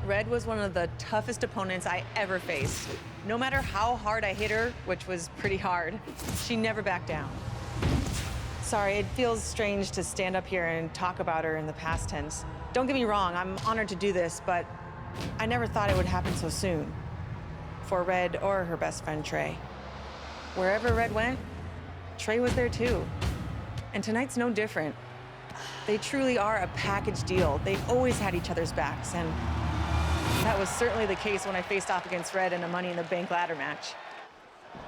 Red was one of the toughest opponents I ever faced. No matter how hard I hit her, which was pretty hard, she never backed down. Sorry, it feels strange to stand up here and talk about her in the past tense. Don't get me wrong, I'm honored to do this, but I never thought it would happen so soon. For Red or her best friend, Trey. Wherever Red went, Trey was there too. And tonight's no different. They truly are a package deal. They always had each other's backs, and that was certainly the case when I faced off against Red in a Money in the Bank ladder match.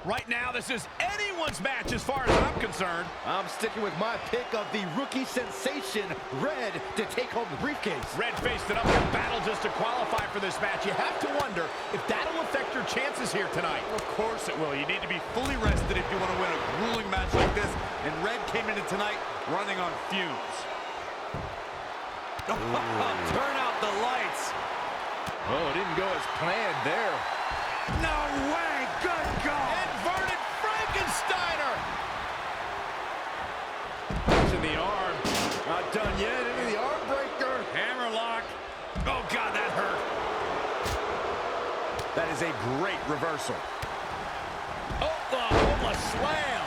Right now, this is anyone's match as far as I'm concerned. I'm sticking with my pick of the rookie sensation, Red, to take home the briefcase. Red faced an uphill battle just to qualify for this match. You have to wonder if that'll affect your chances here tonight. Of course it will. You need to be fully rested if you want to win a grueling match like this. And Red came into tonight running on fumes. Turn out the lights. Oh, it didn't go as planned there. No way! Good goal! Inverted Frankensteiner! Pushing the arm. Not done yet. Into the arm breaker. Hammerlock. Oh, God, that hurt. That is a great reversal. Oklahoma slam.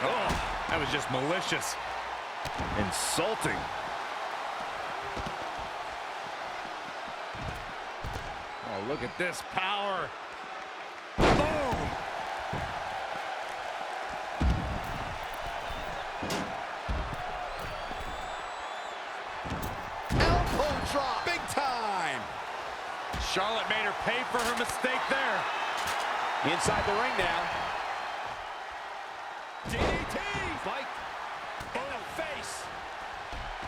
Oh, that was just malicious. Insulting. Oh, look at this power. Boom! Elbow drop. Big time. Charlotte made her pay for her mistake there. Inside the ring now. DDT! Fight. In the face.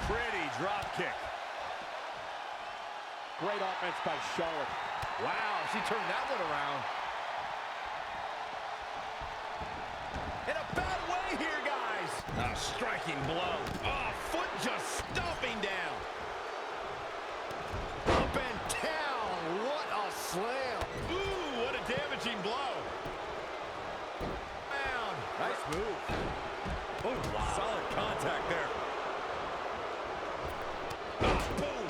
Pretty drop kick. Great offense by Charlotte. Wow, she turned that one around. In a bad way here, guys. A striking blow. Oh, foot just stomping down. Up and down. What a slam. Ooh, what a damaging blow. Down. Nice move. Oh, wow. Solid contact there. Boom.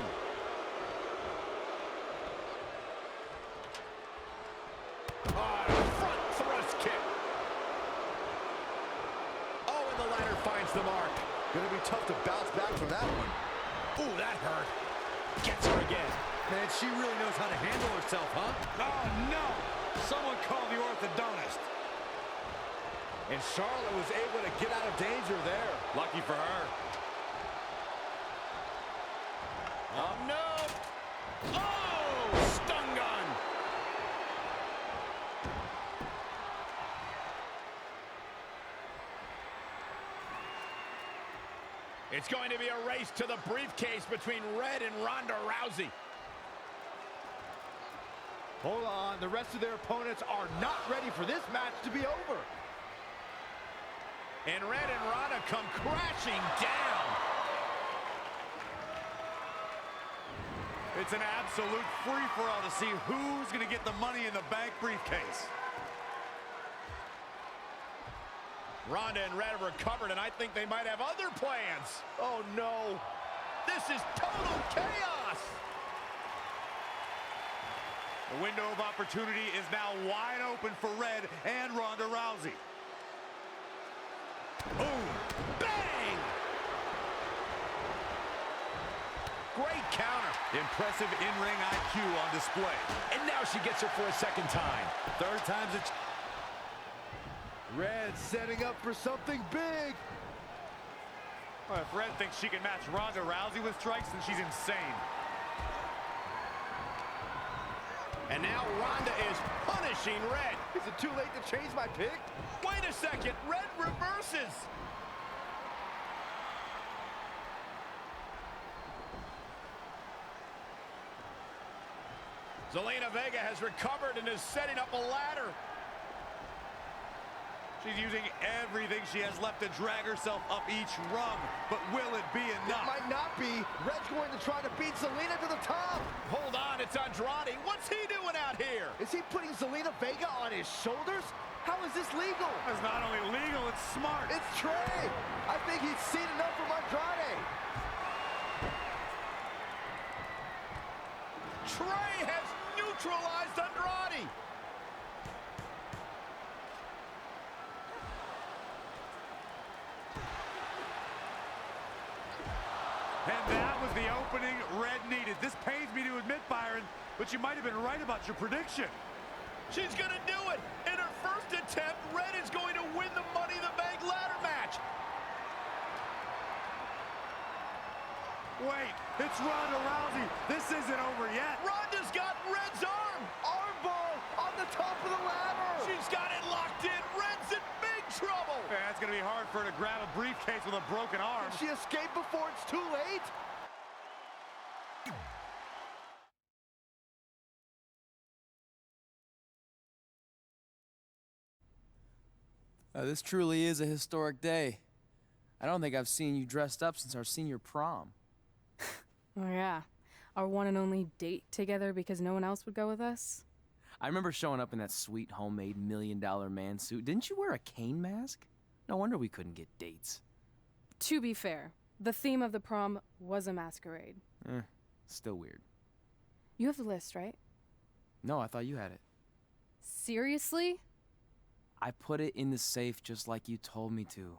Front thrust kick. Oh, and the ladder finds the mark. Gonna be tough to bounce back from that one. Ooh, that hurt. Gets her again. Man, she really knows how to handle herself, huh? Oh, no. Someone call the orthodontist. And Charlotte was able to get out of danger there. Lucky for her. Oh, no. Oh, stun gun. It's going to be a race to the briefcase between Red and Ronda Rousey. Hold on, the rest of their opponents are not ready for this match to be over. And Red and Ronda come crashing down. It's an absolute free-for-all to see who's going to get the Money in the Bank briefcase. Ronda and Red have recovered, and I think they might have other plans. Oh, no. This is total chaos. The window of opportunity is now wide open for Red and Ronda Rousey. Boom! Bang! Great counter. Impressive in-ring IQ on display. And now she gets her for a second time. Third time's a... Red setting up for something big. Well, if Red thinks she can match Ronda Rousey with strikes, then she's insane. And now Ronda is punishing Red. Is it too late to change my pick? Wait a second. Red reverses. Zelina Vega has recovered and is setting up a ladder. She's using everything she has left to drag herself up each rung. But will it be It enough? might not be. Red's going to try to beat Zelina to the top. Hold on, it's Andrade. What's he doing out here? Is he putting Zelina Vega on his shoulders? How is this legal? It's not only legal, it's smart. It's Trey. I think he's seen enough from Andrade. And that was the opening Red needed. This pains me to admit, Byron, but you might have been right about your prediction. She's going to do it. In her first attempt, Red is going to win the Money in the Bank ladder match. Wait, it's Ronda Rousey. This isn't over yet. Ronda's got Red's arm. Armbar on the top of the ladder. She's got it locked in. Red's in big trouble. Yeah, it's going to be hard for her to grab a briefcase with a broken arm. Did she escape before it's too late? This truly is a historic day. I don't think I've seen you dressed up since our senior prom. Oh yeah, our one and only date together because no one else would go with us? I remember showing up in that sweet homemade $1 million man suit. Didn't you wear a cane mask? No wonder we couldn't get dates. To be fair, the theme of the prom was a masquerade. Still weird. You have the list, right? No, I thought you had it. Seriously? I put it in the safe just like you told me to.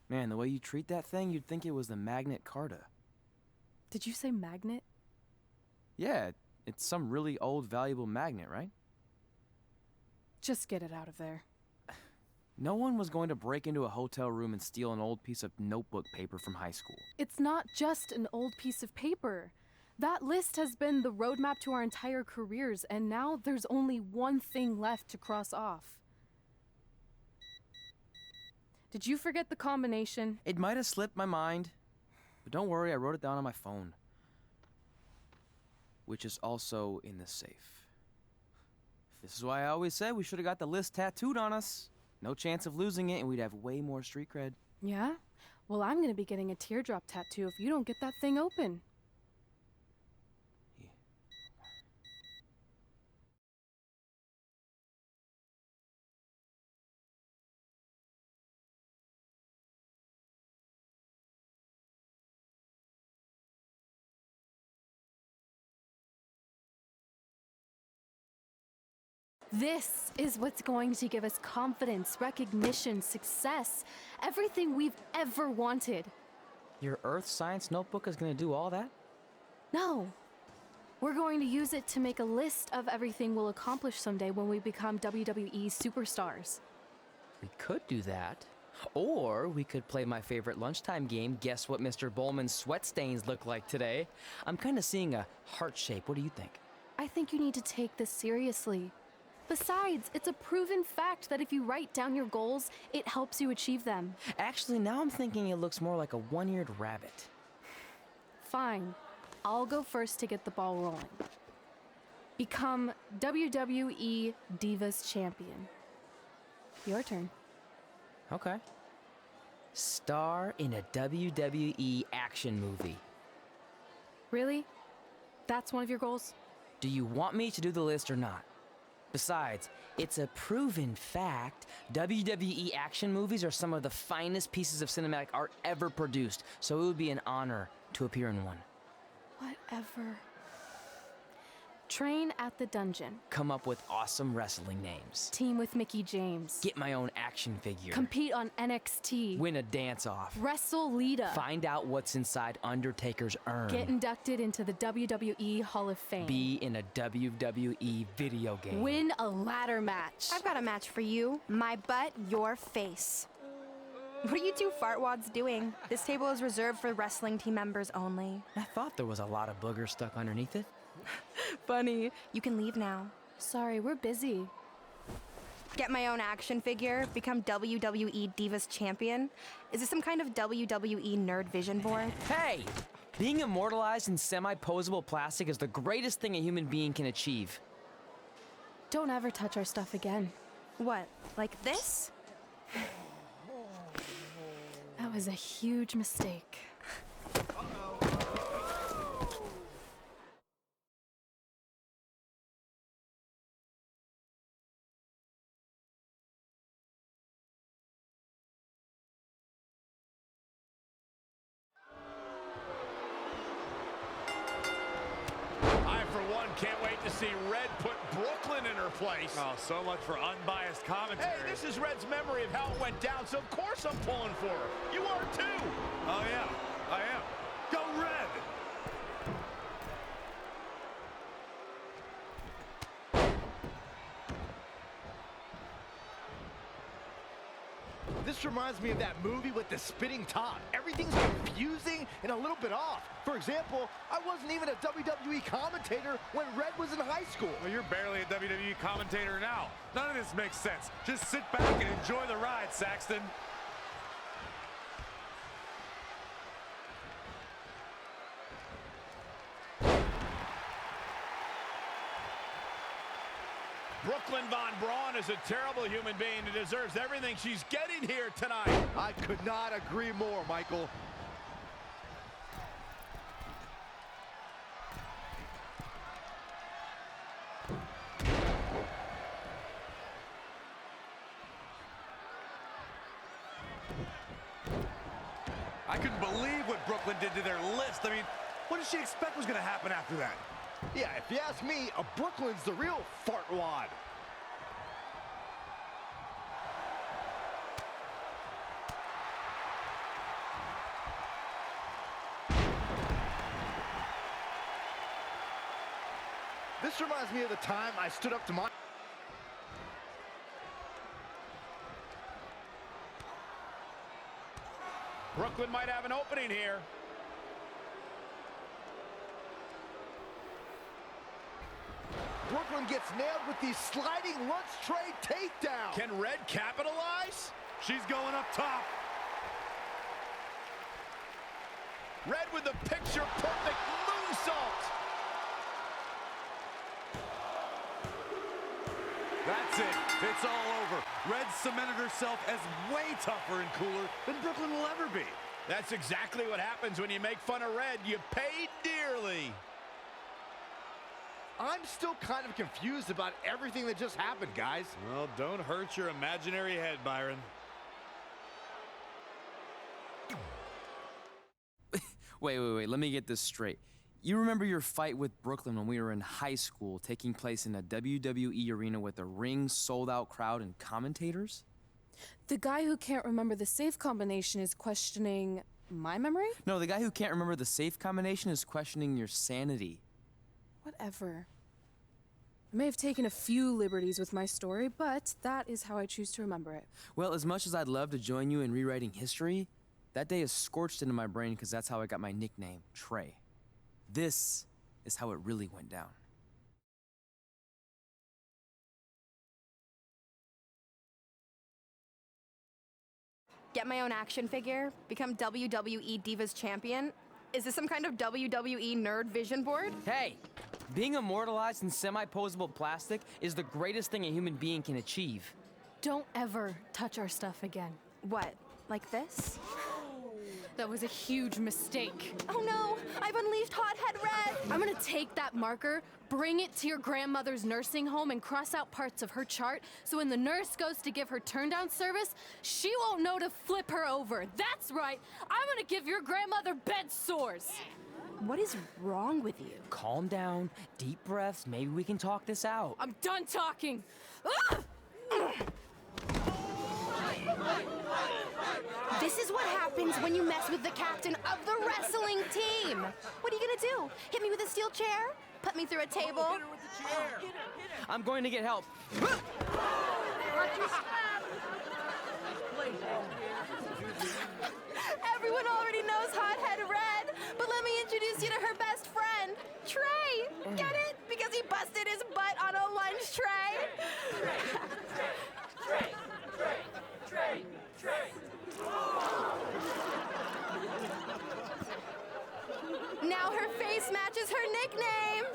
Man, the way you treat that thing, you'd think it was the Magnet Carta. Did you say magnet? Yeah, it's some really old, valuable magnet, right? Just get it out of there. No one was going to break into a hotel room and steal an old piece of notebook paper from high school. It's not just an old piece of paper. That list has been the roadmap to our entire careers, and now there's only one thing left to cross off. Did you forget the combination? It might have slipped my mind, but don't worry, I wrote it down on my phone. Which is also in the safe. This is why I always said we should have got the list tattooed on us. No chance of losing it, and we'd have way more street cred. Yeah? Well, I'm gonna be getting a teardrop tattoo if you don't get that thing open. This is what's going to give us confidence, recognition, success, everything we've ever wanted. Your earth science notebook is gonna do all that? No. We're going to use it to make a list of everything we'll accomplish someday when we become WWE superstars. We could do that. Or we could play my favorite lunchtime game, Guess What Mr. Bowman's Sweat Stains Look Like Today. I'm kind of seeing a heart shape. What do you think? I think you need to take this seriously. Besides, it's a proven fact that if you write down your goals, it helps you achieve them. Actually, now I'm thinking it looks more like a one-eared rabbit. Fine. I'll go first to get the ball rolling. Become WWE Divas Champion. Your turn. Okay. Star in a WWE action movie. Really? That's one of your goals? Do you want me to do the list or not? Besides, it's a proven fact, WWE action movies are some of the finest pieces of cinematic art ever produced, so it would be an honor to appear in one. Whatever. Train at the dungeon. Come up with awesome wrestling names. Team with Mickie James. Get my own action figure. Compete on NXT. Win a dance-off. Wrestle Lita. Find out what's inside Undertaker's urn. Get inducted into the WWE Hall of Fame. Be in a WWE video game. Win a ladder match. I've got a match for you. My butt, your face. What are you two fartwads doing? This table is reserved for wrestling team members only. I thought there was a lot of boogers stuck underneath it. Funny. You can leave now. Sorry, we're busy. Get my own action figure, become WWE Divas Champion. Is this some kind of WWE nerd vision board? Hey! Being immortalized in semi-posable plastic is the greatest thing a human being can achieve. Don't ever touch our stuff again. What, like this? That was a huge mistake. I, for one, can't wait to see Red put Brooklyn in her place. Oh, so much for unbiased commentary. Hey, this is Red's memory of how it went down, so of course I'm pulling for her. You are too. Oh, yeah, I am. Go Red! this reminds me of that movie with the spinning top. Everything's confusing and a little bit off. For example, I wasn't even a WWE commentator when Red was in high school. Well, you're barely a WWE commentator now. None of this makes sense. Just sit back and enjoy the ride, Saxton. Brooklyn Von Braun is a terrible human being and deserves everything she's getting here tonight. I could not agree more, Michael. I couldn't believe what Brooklyn did to their list. I mean, what did she expect was going to happen after that? Yeah, if you ask me, Brooklyn's the real fartwad. This reminds me of the time I stood up to my... Brooklyn might have an opening here. Brooklyn gets nailed with the sliding lunch tray takedown. Can Red capitalize? She's going up top. Red with the picture-perfect moonsault. That's it. It's all over. Red cemented herself as way tougher and cooler than Brooklyn will ever be. That's exactly what happens when you make fun of Red. You pay dearly. I'm still kind of confused about everything that just happened, guys. Well, don't hurt your imaginary head, Byron. Wait, let me get this straight. You remember your fight with Brooklyn when we were in high school, taking place in a WWE arena with a ring, sold-out crowd, and commentators? The guy who can't remember the safe combination is questioning my memory? No, the guy who can't remember the safe combination is questioning your sanity. Whatever. I may have taken a few liberties with my story, but that is how I choose to remember it. Well, as much as I'd love to join you in rewriting history, that day is scorched into my brain because that's how I got my nickname, Trey. This is how it really went down. Get my own action figure? Become WWE Divas Champion? Is this some kind of WWE nerd vision board? Hey, being immortalized in semi-posable plastic is the greatest thing a human being can achieve. Don't ever touch our stuff again. What, like this? That was a huge mistake. Oh no, I've unleashed Hothead Red! I'm gonna take that marker, bring it to your grandmother's nursing home, and cross out parts of her chart so when the nurse goes to give her turn-down service, she won't know to flip her over. That's right, I'm gonna give your grandmother bed sores. What is wrong with you? Calm down, deep breaths, maybe we can talk this out. I'm done talking. This is what happens when you mess with the captain of the wrestling team. What are you gonna do? Hit me with a steel chair? Put me through a table? I'm going to get help. Everyone already knows Hothead Red, but let me introduce you to her best friend, Trey. Get it? Because he busted his butt on a lunch tray. Now her face matches her nickname.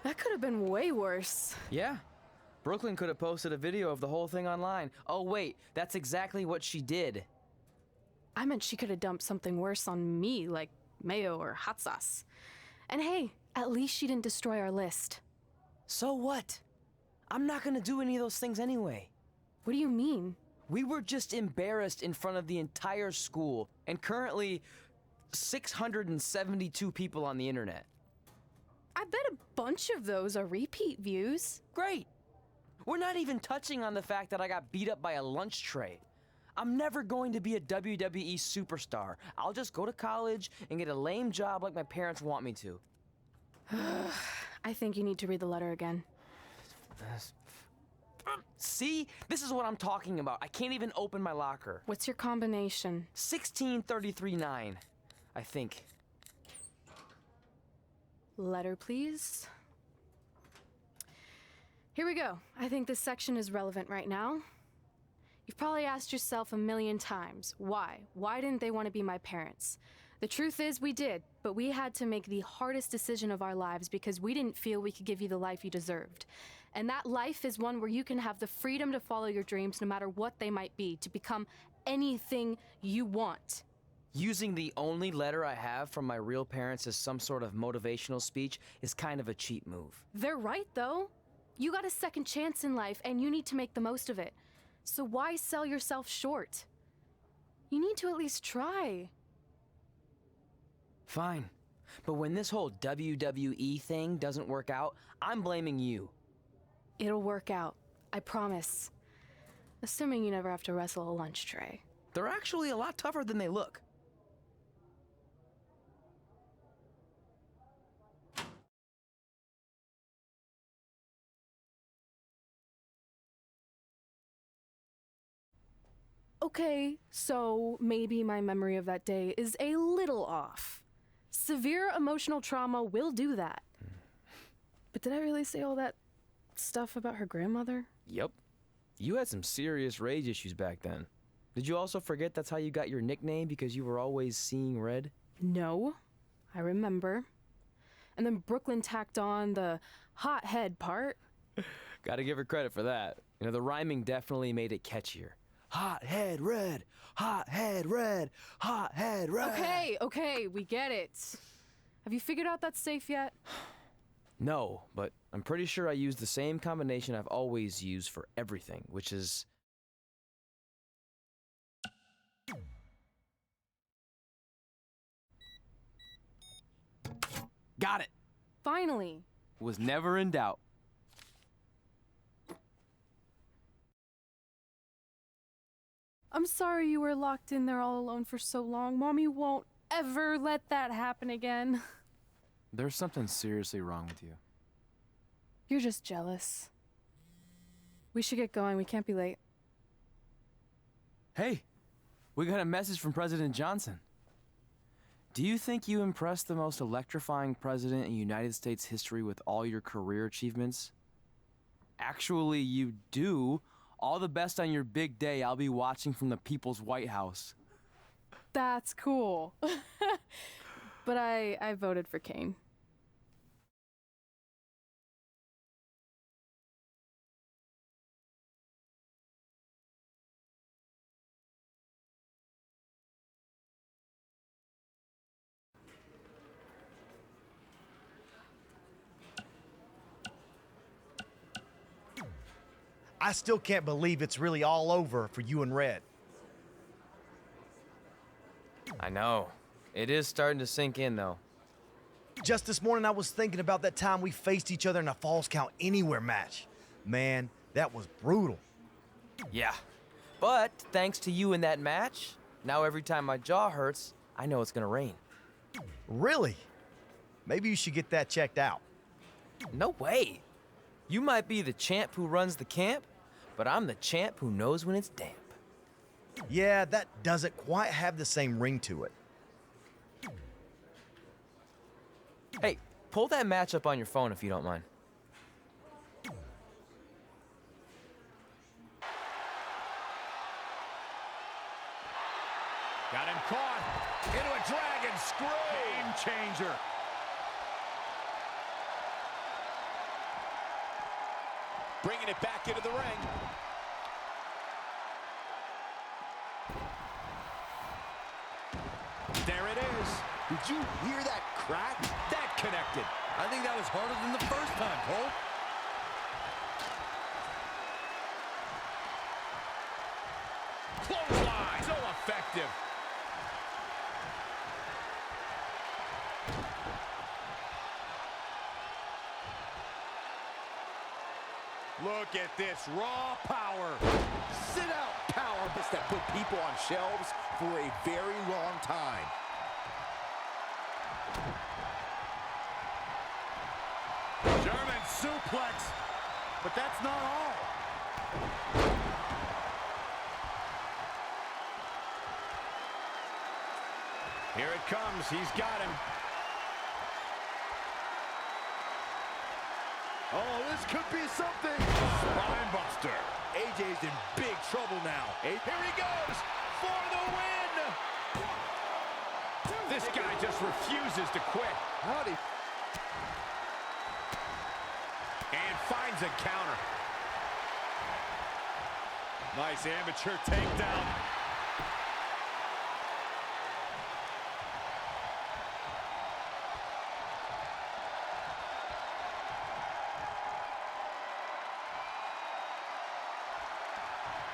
That could have been way worse. Yeah. Brooklyn could have posted a video of the whole thing online. Oh, wait, that's exactly what she did. I meant she could have dumped something worse on me, like mayo or hot sauce. And hey, at least she didn't destroy our list. So what? I'm not gonna do any of those things anyway. What do you mean? We were just embarrassed in front of the entire school, and currently 672 people on the internet. I bet a bunch of those are repeat views. Great. We're not even touching on the fact that I got beat up by a lunch tray. I'm never going to be a WWE superstar. I'll just go to college and get a lame job like my parents want me to. I think you need to read the letter again. See? This is what I'm talking about. I can't even open my locker. What's your combination? 1633-9, I think. Letter, please. Here we go. I think this section is relevant right now. You've probably asked yourself a million times, why? Why didn't they want to be my parents? The truth is we did, but we had to make the hardest decision of our lives because we didn't feel we could give you the life you deserved. And that life is one where you can have the freedom to follow your dreams no matter what they might be, to become anything you want. Using the only letter I have from my real parents as some sort of motivational speech is kind of a cheap move. They're right, though. You got a second chance in life, and you need to make the most of it. So why sell yourself short? You need to at least try. Fine. But when this whole WWE thing doesn't work out, I'm blaming you. It'll work out. I promise. Assuming you never have to wrestle a lunch tray. They're actually a lot tougher than they look. Okay, so maybe my memory of that day is a little off. Severe emotional trauma will do that. But did I really say all that stuff about her grandmother? Yep. You had some serious rage issues back then. Did you also forget that's how you got your nickname because you were always seeing red? No, I remember. And then Brooklyn tacked on the hothead part. Gotta give her credit for that. You know, the rhyming definitely made it catchier. Hot head red, hot head red, hot head red. Okay, we get it. Have you figured out that's safe yet? No, but I'm pretty sure I used the same combination I've always used for everything, which is... Got it! Finally. Was never in doubt. I'm sorry you were locked in there all alone for so long. Mommy won't ever let that happen again. There's something seriously wrong with you. You're just jealous. We should get going. We can't be late. Hey, we got a message from President Johnson. Do you think you impressed the most electrifying president in United States history with all your career achievements? Actually, you do. All the best on your big day. I'll be watching from the People's White House. That's cool. But I voted for Kane. I still can't believe it's really all over for you and Red. I know. It is starting to sink in, though. Just this morning, I was thinking about that time we faced each other in a Falls Count Anywhere match. Man, that was brutal. Yeah. But thanks to you in that match, now every time my jaw hurts, I know it's gonna rain. Really? Maybe you should get that checked out. No way. You might be the champ who runs the camp, but I'm the champ who knows when it's damp. Yeah, that doesn't quite have the same ring to it. Hey, pull that match up on your phone if you don't mind. Got him caught into a dragon screw. Game changer. Bringing it back into the ring. There it is. Did you hear that crack? That connected. I think that was harder than the first time, Cole. Clothesline. So effective. Look at this raw power. Sit out power that put people on shelves for a very long time. German suplex, but that's not all. Here it comes. He's got him. Oh, this could be something. Spine buster. AJ's in big trouble now. Here he goes for the win. This guy just refuses to quit. Howdy. And finds a counter. Nice amateur takedown.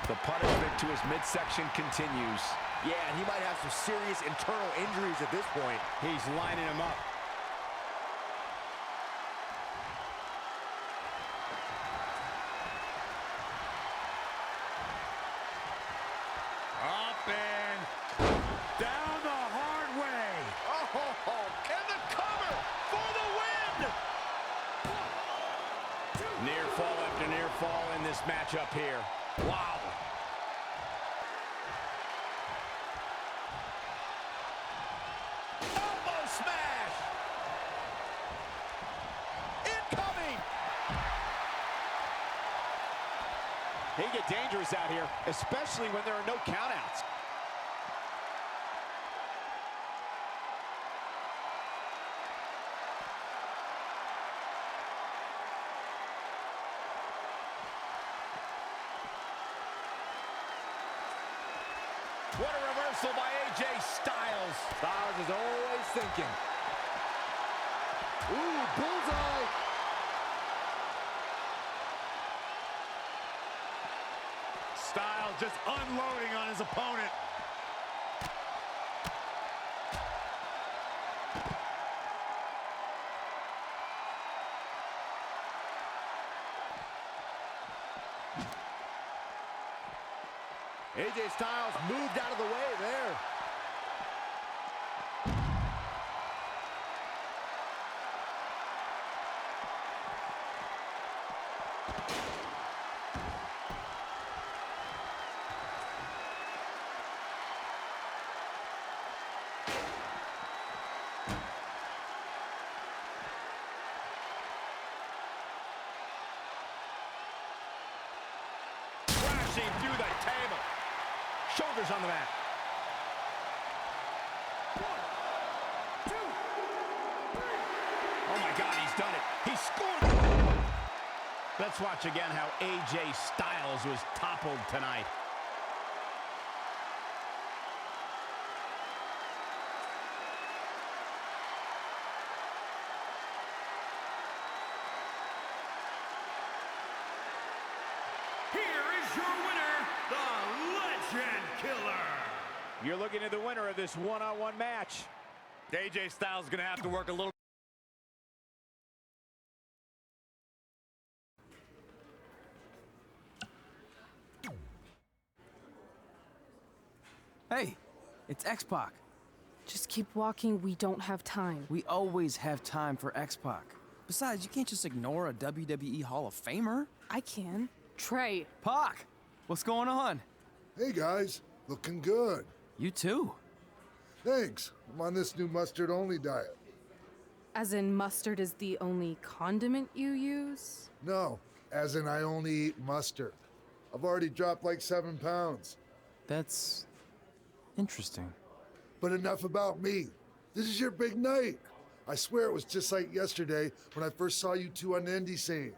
The punishment to his midsection continues. Yeah, and he might have some serious internal injuries at this point. He's lining him up. Up and down the hard way. Oh, and the cover for the win! Near fall after near fall in this matchup here. Wow. Elbow smash. Incoming. They get dangerous out here, especially when there are no countouts. What a reversal by AJ Styles. Styles is always thinking. Ooh, bullseye. Styles just unloading on his opponent. AJ Styles moved out of the way there. Crashing through the table. Shoulders on the mat. 1, 2, 3. Oh my God, he's done it. He scored. Let's watch again how AJ Styles was toppled tonight. Here is your winner, the Legend Killer. You're looking at the winner of this one-on-one match. AJ Styles is going to have to work a little. Hey, it's X-Pac. Just keep walking, we don't have time. We always have time for X-Pac. Besides, you can't just ignore a WWE Hall of Famer. I can. Trey. Pac, what's going on? Hey guys, looking good. You too. Thanks. I'm on this new mustard-only diet. As in mustard is the only condiment you use? No, as in I only eat mustard. I've already dropped like 7 pounds. That's interesting. But enough about me. This is your big night. I swear it was just like yesterday when I first saw you two on the indie scene.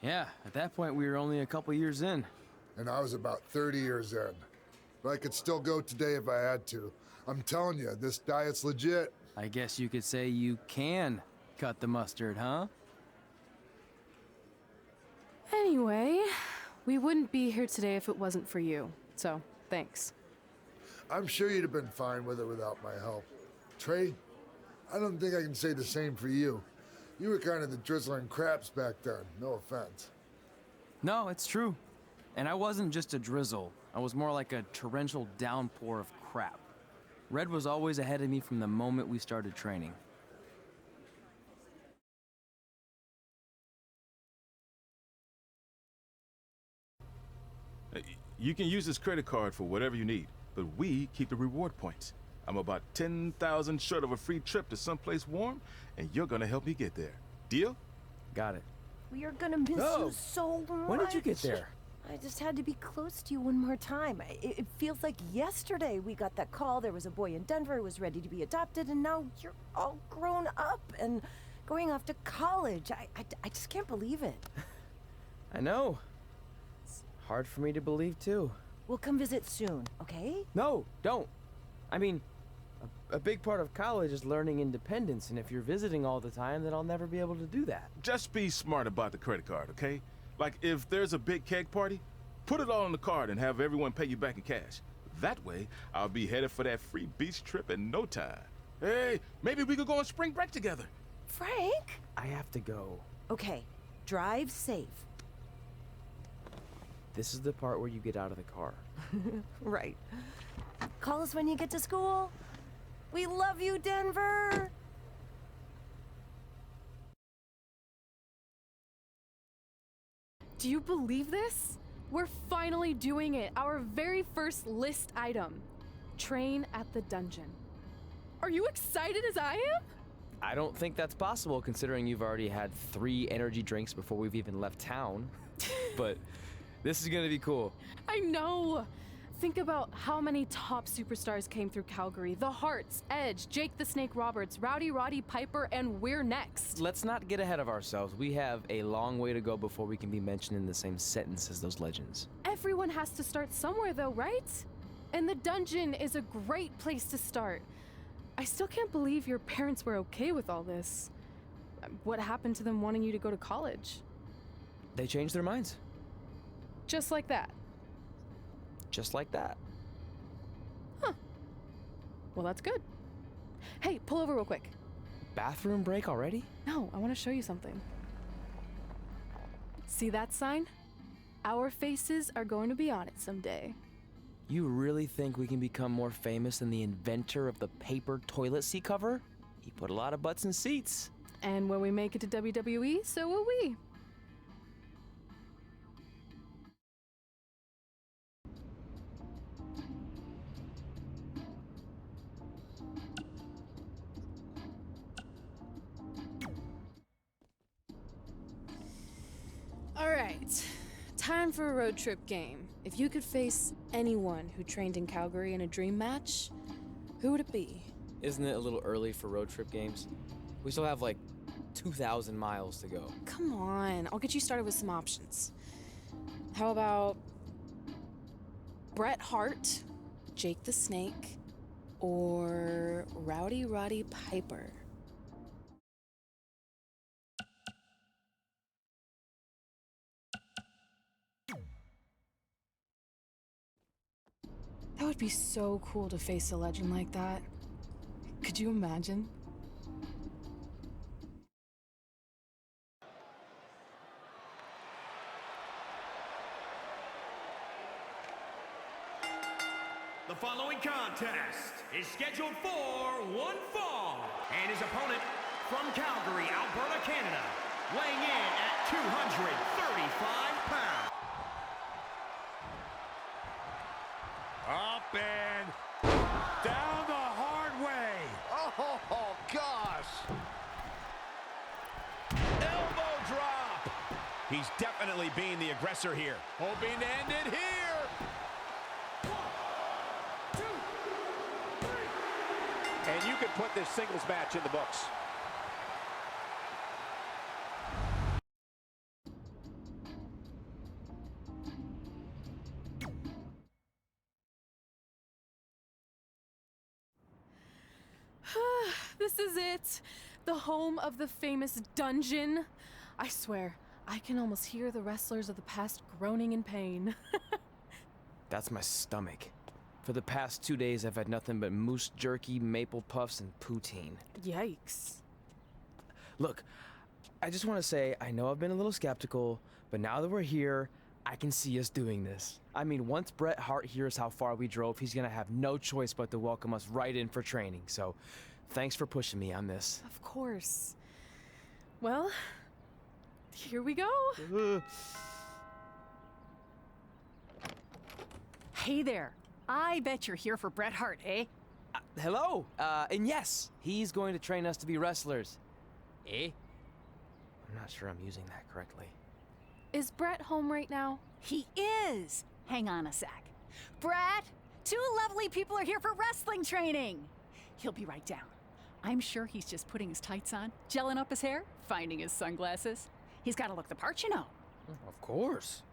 Yeah, at that point we were only a couple years in. And I was about 30 years in. But I could still go today if I had to. I'm telling you, this diet's legit. I guess you could say you can cut the mustard, huh? Anyway, we wouldn't be here today if it wasn't for you. So, thanks. I'm sure you'd have been fine with it without my help. Trey, I don't think I can say the same for you. You were kind of the drizzling craps back then, no offense. No, it's true. And I wasn't just a drizzle. I was more like a torrential downpour of crap. Red was always ahead of me from the moment we started training. You can use this credit card for whatever you need, but we keep the reward points. I'm about 10,000 short of a free trip to someplace warm, and you're gonna help me get there. Deal? Got it. We are gonna miss you so much. When did you get there? I just had to be close to you one more time. It feels like yesterday we got that call. There was a boy in Denver who was ready to be adopted, and now you're all grown up and going off to college. I just can't believe it. I know. It's hard for me to believe, too. We'll come visit soon, okay? No, don't. I mean, a big part of college is learning independence, and if you're visiting all the time, then I'll never be able to do that. Just be smart about the credit card, okay? Like, if there's a big keg party, put it all on the card and have everyone pay you back in cash. That way, I'll be headed for that free beach trip in no time. Hey, maybe we could go on spring break together. Frank? I have to go. Okay, drive safe. This is the part where you get out of the car. Right. Call us when you get to school. We love you, Denver! Do you believe this? We're finally doing it. Our very first list item. Train at the dungeon. Are you excited as I am? I don't think that's possible considering you've already had 3 energy drinks before we've even left town. But this is gonna be cool. I know. Think about how many top superstars came through Calgary. The Hearts, Edge, Jake the Snake Roberts, Rowdy Roddy Piper, and we're next. Let's not get ahead of ourselves. We have a long way to go before we can be mentioned in the same sentence as those legends. Everyone has to start somewhere though, right? And the dungeon is a great place to start. I still can't believe your parents were okay with all this. What happened to them wanting you to go to college? They changed their minds. Just like that. Just like that. Huh. Well, that's good. Hey, pull over real quick. Bathroom break already? No, I want to show you something. See that sign? Our faces are going to be on it someday. You really think we can become more famous than the inventor of the paper toilet seat cover? He put a lot of butts in seats. And when we make it to WWE, so will we. All right, time for a road trip game. If you could face anyone who trained in Calgary in a dream match, who would it be? Isn't it a little early for road trip games? We still have like 2,000 miles to go. Come on, I'll get you started with some options. How about Bret Hart, Jake the Snake, or Rowdy Roddy Piper? That would be so cool to face a legend like that. Could you imagine? The following contest is scheduled for one fall, and his opponent from Calgary, Alberta, Canada, weighing in at 235 pounds. Up and down the hard way. Oh, gosh. Elbow drop. He's definitely being the aggressor here. Hoping to end it here. 1, 2, 3. And you can put this singles match in the books. This is it. The home of the famous dungeon. I swear, I can almost hear the wrestlers of the past groaning in pain. That's my stomach. For the past 2 days, I've had nothing but moose jerky, maple puffs, and poutine. Yikes. Look, I just want to say, I know I've been a little skeptical, But now that we're here, I can see us doing this. I mean, once Bret Hart hears how far we drove, he's gonna have no choice but to welcome us right in for training. So, thanks for pushing me on this. Of course. Well, here we go. Hey there. I bet you're here for Bret Hart, eh? Hello. And yes, he's going to train us to be wrestlers. Eh? I'm not sure I'm using that correctly. Is Bret home right now? He is. Hang on a sec. Bret, 2 lovely people are here for wrestling training. He'll be right down. I'm sure he's just putting his tights on, gelling up his hair, finding his sunglasses. He's got to look the part, you know. Of course.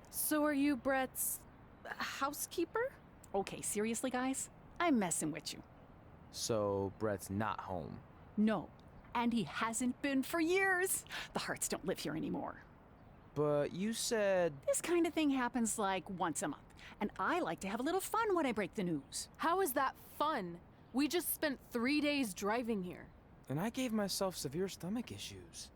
So are you Bret's housekeeper? Okay, seriously, guys? I'm messing with you. So Bret's not home. No, and he hasn't been for years. The Harts don't live here anymore. But you said... This kind of thing happens like once a month, and I like to have a little fun when I break the news. How is that fun? We just spent 3 days driving here. And I gave myself severe stomach issues.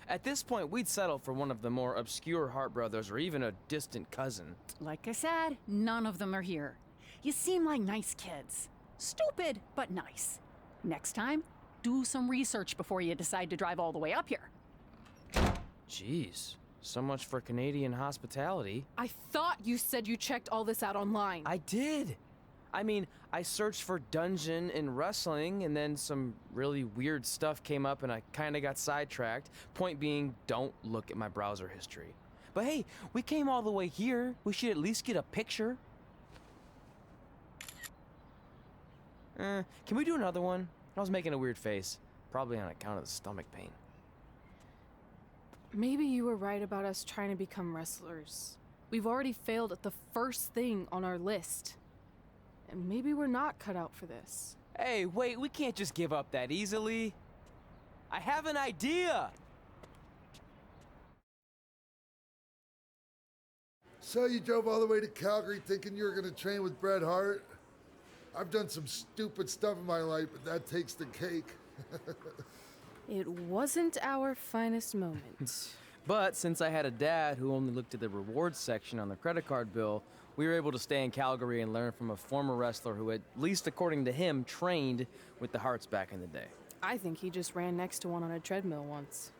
At this point, we'd settle for one of the more obscure Hart brothers or even a distant cousin. Like I said, none of them are here. You seem like nice kids. Stupid, but nice. Next time, do some research before you decide to drive all the way up here. Jeez, so much for Canadian hospitality. I thought you said you checked all this out online. I did. I mean, I searched for dungeon in wrestling, and then some really weird stuff came up, and I kind of got sidetracked. Point being, don't look at my browser history. But hey, we came all the way here. We should at least get a picture. Can we do another one? I was making a weird face, probably on account of the stomach pain. Maybe you were right about us trying to become wrestlers. We've already failed at the first thing on our list. And maybe we're not cut out for this. Hey, wait, we can't just give up that easily. I have an idea! So you drove all the way to Calgary thinking you were going to train with Bret Hart? I've done some stupid stuff in my life, but that takes the cake. It wasn't our finest moment. But since I had a dad who only looked at the rewards section on the credit card bill, we were able to stay in Calgary and learn from a former wrestler who, at least according to him, trained with the Harts back in the day. I think he just ran next to one on a treadmill once.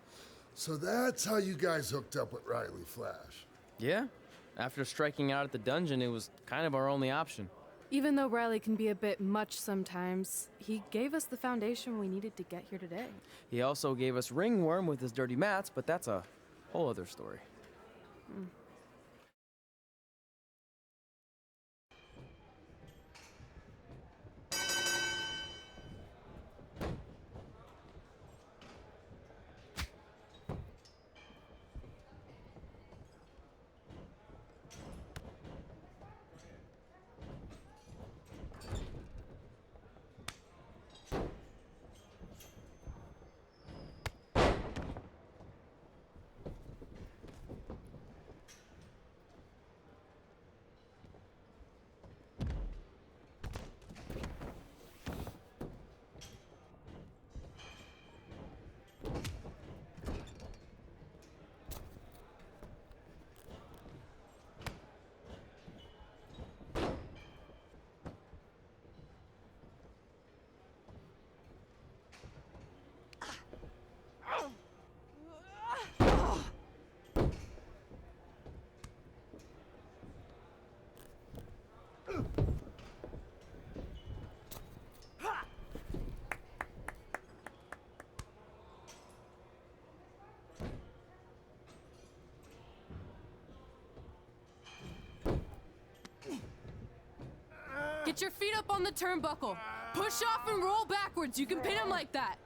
So that's how you guys hooked up with Riley Flash. Yeah. After striking out at the dungeon, it was kind of our only option. Even though Riley can be a bit much sometimes, he gave us the foundation we needed to get here today. He also gave us Ringworm with his dirty mats, but that's a whole other story. Get your feet up on the turnbuckle. Push off and roll backwards. You can pin him like that.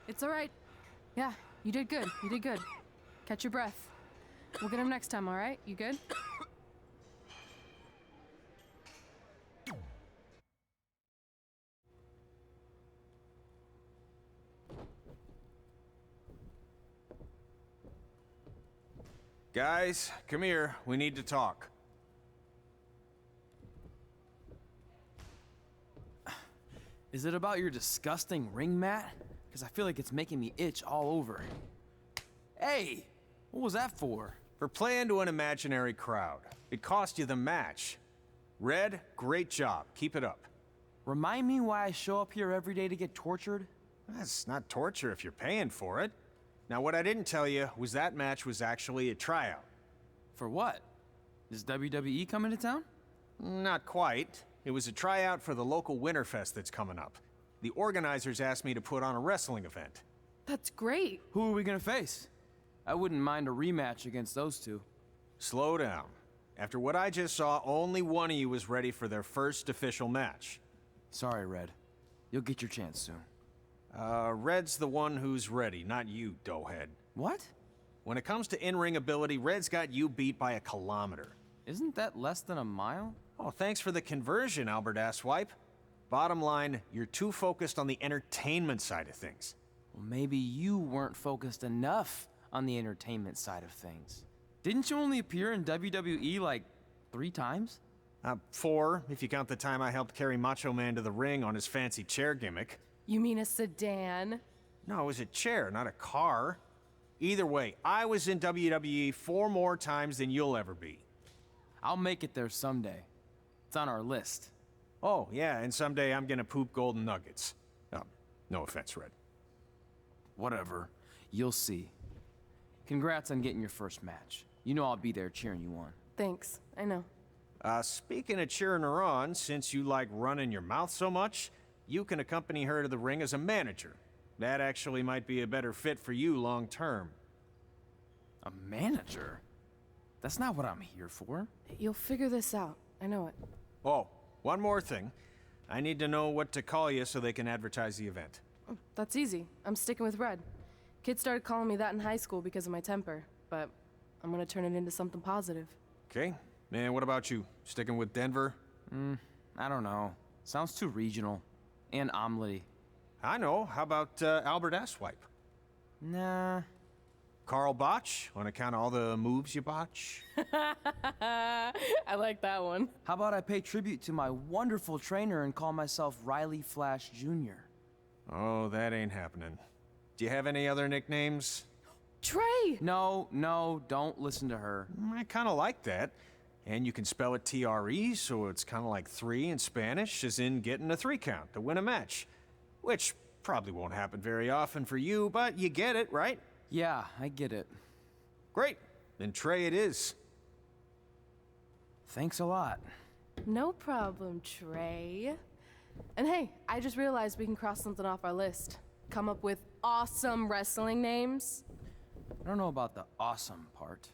It's all right. Yeah, you did good. You did good. Catch your breath. We'll get him next time, all right? You good? Guys, come here. We need to talk. Is it about your disgusting ring mat? Because I feel like it's making me itch all over. Hey, what was that for? For playing to an imaginary crowd. It cost you the match. Red, great job. Keep it up. Remind me why I show up here every day to get tortured? That's not torture if you're paying for it. Now, what I didn't tell you was that match was actually a tryout. For what? Is WWE coming to town? Not quite. It was a tryout for the local Winterfest that's coming up. The organizers asked me to put on a wrestling event. That's great. Who are we gonna face? I wouldn't mind a rematch against those two. Slow down. After what I just saw, only one of you was ready for their first official match. Sorry, Red. You'll get your chance soon. Red's the one who's ready, not you, doughhead. What? When it comes to in-ring ability, Red's got you beat by a kilometer. Isn't that less than a mile? Oh, thanks for the conversion, Albert Asswipe. Bottom line, you're too focused on the entertainment side of things. Well, maybe you weren't focused enough on the entertainment side of things. Didn't you only appear in WWE like 3 times? 4, if you count the time I helped carry Macho Man to the ring on his fancy chair gimmick. You mean a sedan? No, it was a chair, not a car. Either way, I was in WWE 4 more times than you'll ever be. I'll make it there someday. It's on our list. Oh, yeah, and someday I'm gonna poop golden nuggets. Oh, no offense, Red. Whatever. You'll see. Congrats on getting your first match. You know I'll be there cheering you on. Thanks. I know. Speaking of cheering her on, since you like running your mouth so much, you can accompany her to the ring as a manager. That actually might be a better fit for you long term. A manager? That's not what I'm here for. You'll figure this out. I know it. Oh, one more thing. I need to know what to call you so they can advertise the event. That's easy. I'm sticking with Red. Kids started calling me that in high school because of my temper, but I'm gonna turn it into something positive. Okay. And what about you? Sticking with Denver? I don't know. Sounds too regional. And omelette-y. I know. How about Albert Asswipe? Nah. Carl Botch, on account of all the moves you botch? I like that one. How about I pay tribute to my wonderful trainer and call myself Riley Flash Jr.? Oh, that ain't happening. Do you have any other nicknames? Trey! No, don't listen to her. I kind of like that. And you can spell it T-R-E, so it's kind of like 3 in Spanish, as in getting a 3 count to win a match. Which probably won't happen very often for you, but you get it, right? Yeah, I get it. Great. Then Trey it is. Thanks a lot. No problem, Trey. And hey, I just realized we can cross something off our list. Come up with awesome wrestling names. I don't know about the awesome part.